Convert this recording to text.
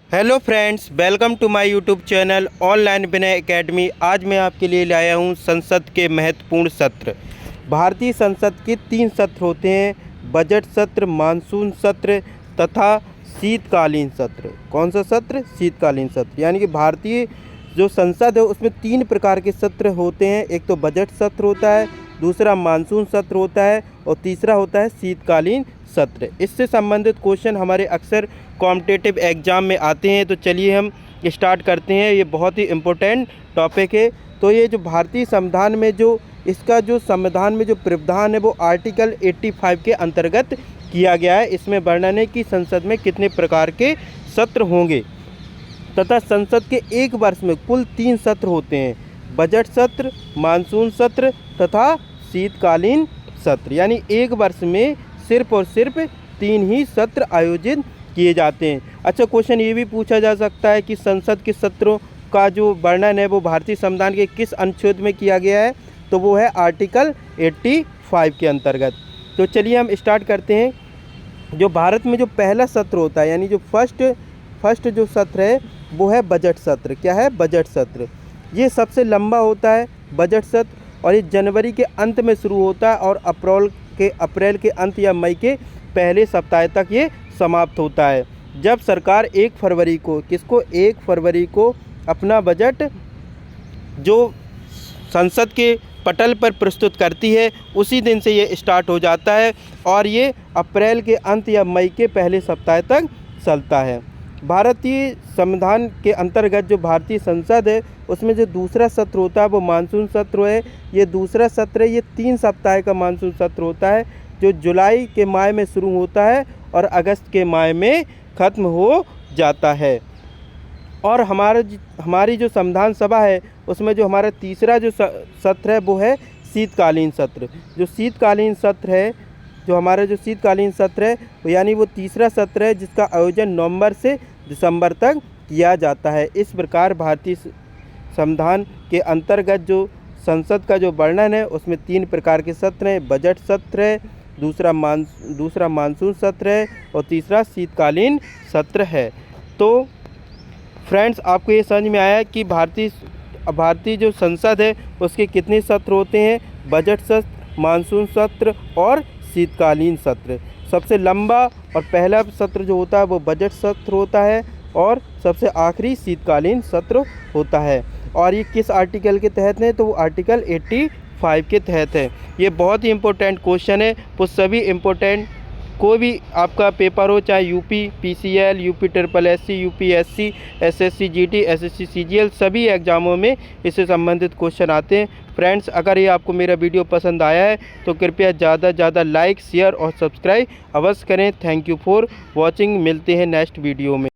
Hello friends, welcome to my YouTube channel online Vinay academy. आज मैं आपके लिए लाया हूं संसद के महत्वपूर्ण सत्र। भारतीय संसद के 3 सत्र होते हैं: बजट सत्र, मानसून सत्र तथा शीतकालीन सत्र। कौन सा सत्र? शीतकालीन सत्र। यानी कि भारतीय जो संसद है उसमें 3 प्रकार के सत्र होते हैं। एक तो बजट सत्र होता है, दूसरा मानसून सत्र होता है और तीसरा होता है शीतकालीन सत्र। इससे संबंधित क्वेश्चन हमारे अक्सर कॉम्पिटिटिव एग्ज़ाम में आते हैं। तो चलिए हम स्टार्ट करते हैं। ये बहुत ही इम्पोर्टेंट टॉपिक है। तो ये जो भारतीय संविधान में इसका जो संविधान में जो प्रावधान है वो आर्टिकल 85 के अंतर्गत किया गया है। इसमें वर्णन है कि संसद में कितने प्रकार के सत्र होंगे तथा संसद के एक वर्ष में कुल 3 सत्र होते हैं: बजट सत्र, मानसून सत्र तथा शीतकालीन सत्र। यानी एक वर्ष में सिर्फ और सिर्फ 3 ही सत्र आयोजित किए जाते हैं। अच्छा, क्वेश्चन ये भी पूछा जा सकता है कि संसद के सत्रों का जो वर्णन है वो भारतीय संविधान के किस अनुच्छेद में किया गया है? तो वो है आर्टिकल 85 के अंतर्गत। तो चलिए हम स्टार्ट करते हैं। जो भारत में जो पहला सत्र होता है, यानी जो फर्स्ट जो सत्र है वो है बजट सत्र। क्या है? बजट सत्र। ये सबसे लंबा होता है बजट सत्र, और ये जनवरी के अंत में शुरू होता है और अप्रैल के अंत या मई के पहले सप्ताह तक ये समाप्त होता है। जब सरकार 1 फरवरी को अपना बजट जो संसद के पटल पर प्रस्तुत करती है, उसी दिन से ये स्टार्ट हो जाता है और ये अप्रैल के अंत या मई के पहले सप्ताह तक चलता है। भारतीय संविधान के अंतर्गत जो भारतीय संसद है उसमें जो दूसरा सत्र होता है वो मानसून सत्र है। ये दूसरा सत्र है, ये 3 सप्ताह का मानसून सत्र होता है जो जुलाई के माह में शुरू होता है और अगस्त के माह में ख़त्म हो जाता है। और हमारी जो संविधान सभा है उसमें जो हमारा तीसरा जो सत्र है वो है शीतकालीन सत्र। जो शीतकालीन सत्र है यानी वो तीसरा सत्र है जिसका आयोजन नवंबर से दिसंबर तक किया जाता है। इस प्रकार भारतीय संविधान के अंतर्गत जो संसद का जो वर्णन है उसमें 3 प्रकार के सत्र हैं: बजट सत्र है, दूसरा मानसून सत्र है और तीसरा शीतकालीन सत्र है। तो फ्रेंड्स, आपको ये समझ में आया कि भारतीय जो संसद है उसके कितने सत्र होते हैं? बजट सत्र, मानसून सत्र और शीतकालीन सत्र। सबसे लंबा और पहला सत्र जो होता है वो बजट सत्र होता है और सबसे आखिरी शीतकालीन सत्र होता है। और ये किस आर्टिकल के तहत है? तो वो आर्टिकल 85 के तहत है। ये बहुत ही इम्पोर्टेंट क्वेश्चन है। वो सभी इम्पोर्टेंट कोई भी आपका पेपर हो, चाहे UP PCL, UP SSSC, UPSC, SSC GD, SSC CGL, सभी एग्ज़ामों में इससे संबंधित क्वेश्चन आते हैं। फ्रेंड्स, अगर ये आपको मेरा वीडियो पसंद आया है तो कृपया ज़्यादा से ज़्यादा लाइक, शेयर और सब्सक्राइब अवश्य करें। Thank you for watching. मिलते हैं नेक्स्ट वीडियो में।